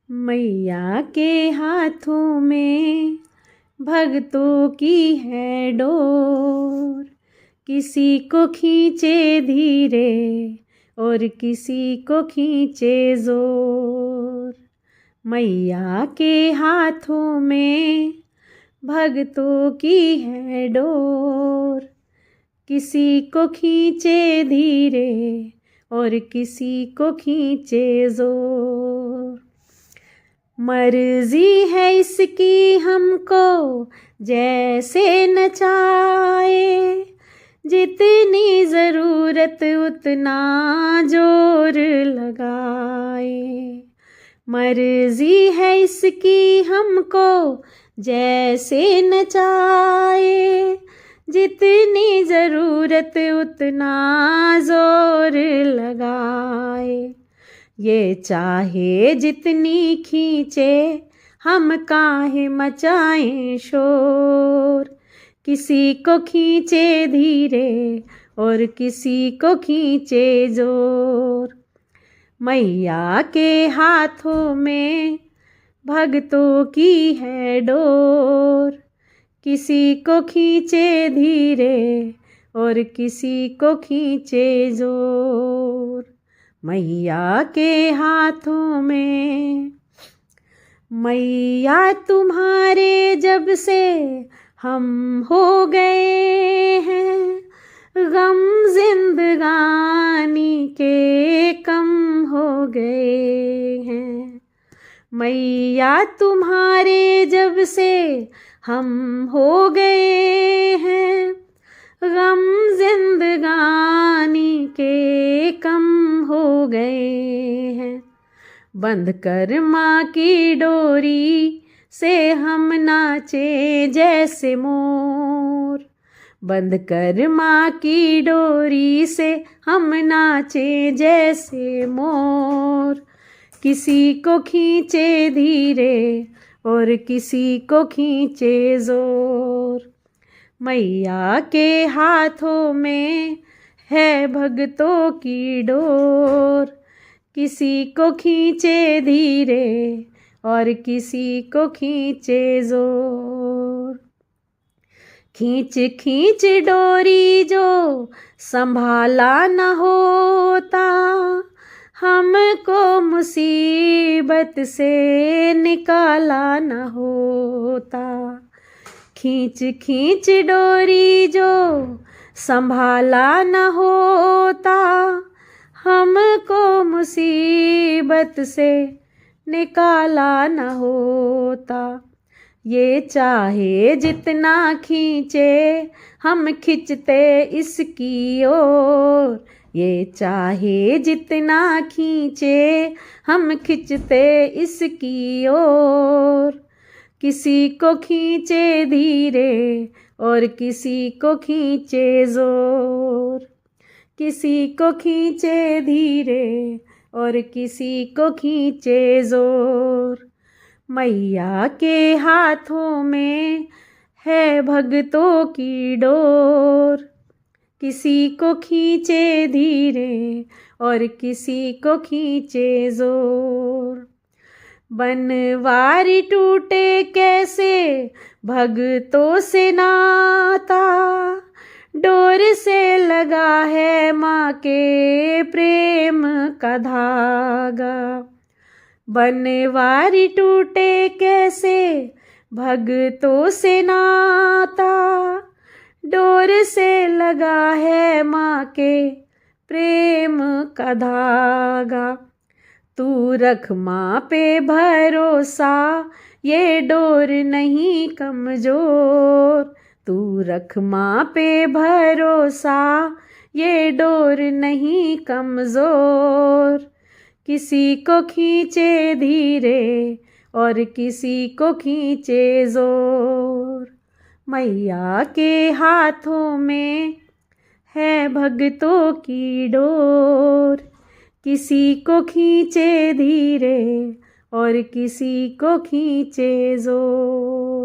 मैया के हाथों में भक्तों की है डोर, किसी को खींचे धीरे और किसी को खींचे जोर। मैया के हाथों में भक्तों की है डोर, किसी को खींचे धीरे और किसी को खींचे जोर। मर्जी है इसकी हमको जैसे नचाए, जितनी ज़रूरत उतना जोर लगाए। मर्जी है इसकी हमको जैसे नचाए, जितनी ज़रूरत उतना जोर लगाए। ये चाहे जितनी खींचे हम काहे मचाएं शोर, किसी को खींचे धीरे और किसी को खींचे जोर। मैया के हाथों में भक्तों की है डोर, किसी को खींचे धीरे और किसी को खींचे जोर। मैया के हाथों में। मैया तुम्हारे जब से हम हो गए हैं, गम जिंदगानी के कम हो गए हैं। मैया तुम्हारे जब से हम हो गए हैं, गम जिंदगानी के कम हो गए हैं। बंध कर माँ की डोरी से हम नाचे जैसे मोर, बंध कर माँ की डोरी से हम नाचे जैसे मोर। किसी को खींचे धीरे और किसी को खींचे जोर। मैया के हाथों में है भक्तों की डोर, किसी को खींचे धीरे और किसी को खींचे जोर। खींच खींच डोरी जो संभाला न होता, हमको मुसीबत से निकाला न होता। खींच खींच डोरी जो संभाला न होता, हमको मुसीबत से निकाला न होता। ये चाहे जितना खींचे हम खिंचते इसकी ओर, ये चाहे जितना खींचे हम खिंचते इसकी ओर। किसी को खींचे धीरे और किसी को खींचे जोर, किसी को खींचे धीरे और किसी को खींचे जोर। मैया के हाथों में है भक्तों की डोर, किसी को खींचे धीरे और किसी को खींचे जोर। बनवारी टूटे कैसे भक्तों से नाता, डोर से लगा है माँ के प्रेम का धागा। बनवारी टूटे कैसे भक्तों से नाता, डोर से लगा है माँ के प्रेम का धागा। तू रख माँ पे भरोसा, ये डोर नहीं कमजोर। तू रख माँ पे भरोसा, ये डोर नहीं कमजोर। किसी को खींचे धीरे और किसी को खींचे जोर। मैया के हाथों में है भक्तों की डोर, किसी को खींचे धीरे और किसी को खींचे जोर।